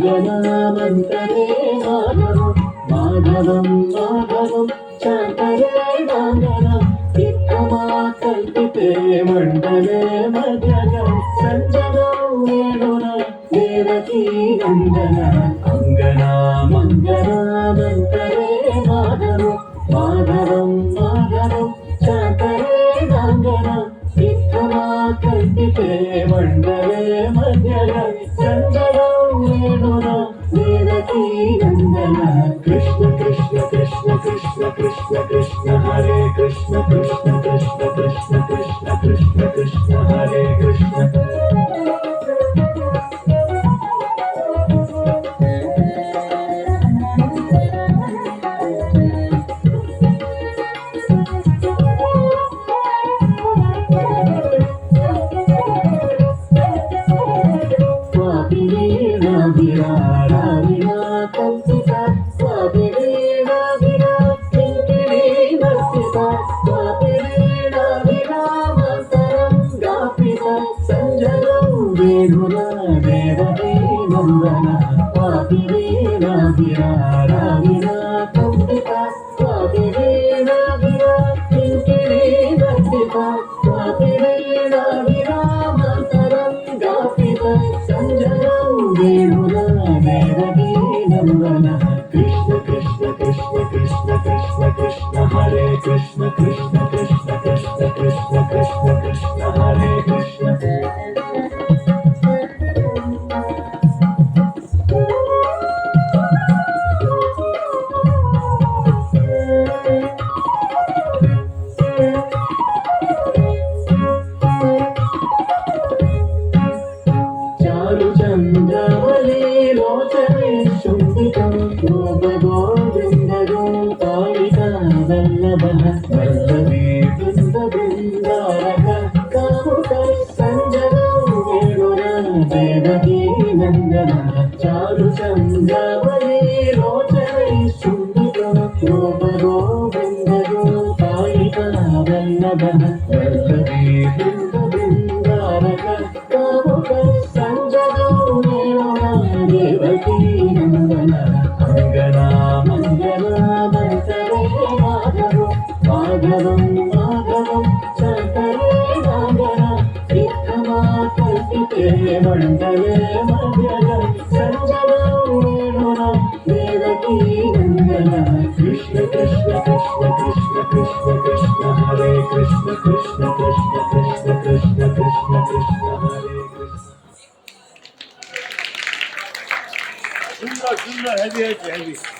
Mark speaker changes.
Speaker 1: అంగనామంతరే Madhavam Madhavam Madhavam శాంతరేణాంగనం విక్రమా కల్పితే మండలే మధ్యగం సంజనం వేణున Devaki Nandana అంగనామంగనామంతరే Madhavam Madhavam Madhavam శాంతరేణాంగనం విక్రమా కల్పితే మండలే మధ్యగం సంజనం వేణున Devaki Nandana Krishna Krishna Krishna Krishna Krishna Krishna Hare Krishna Krishna Krishna Krishna Krishna Krishna Krishna Hare Krishna Krishna Krishna Krishna Krishna Krishna Krishna Hare Krishna Krishna Krishna Krishna Krishna Krishna Krishna Hare Krishna Charu Chandravali Lochane Shunditam Gopa Govinda Gopalika Vallabha Vallavi Vrinda Vrindaraka Kamuka Sanjanam Vedura Devaki Nandana Charu Chandravali Lochane Shunditam Gopa Govinda Gopalika Vallabha Vallavi Vrinda Vrindaraka Kamuka Devaki Nandana Angana Mangala Mantare Madhavam Madhavam Madhavam Shankare Nandana Vikrama Kalpite Mandale Madhyagam Sanjana Veduna Devaki Nandana Krishna Krishna Krishna Krishna Krishna Krishna Hare Krishna Krishna Krishna Krishna Krishna Krishna Krishna Hare Krishna Sundar, hadi.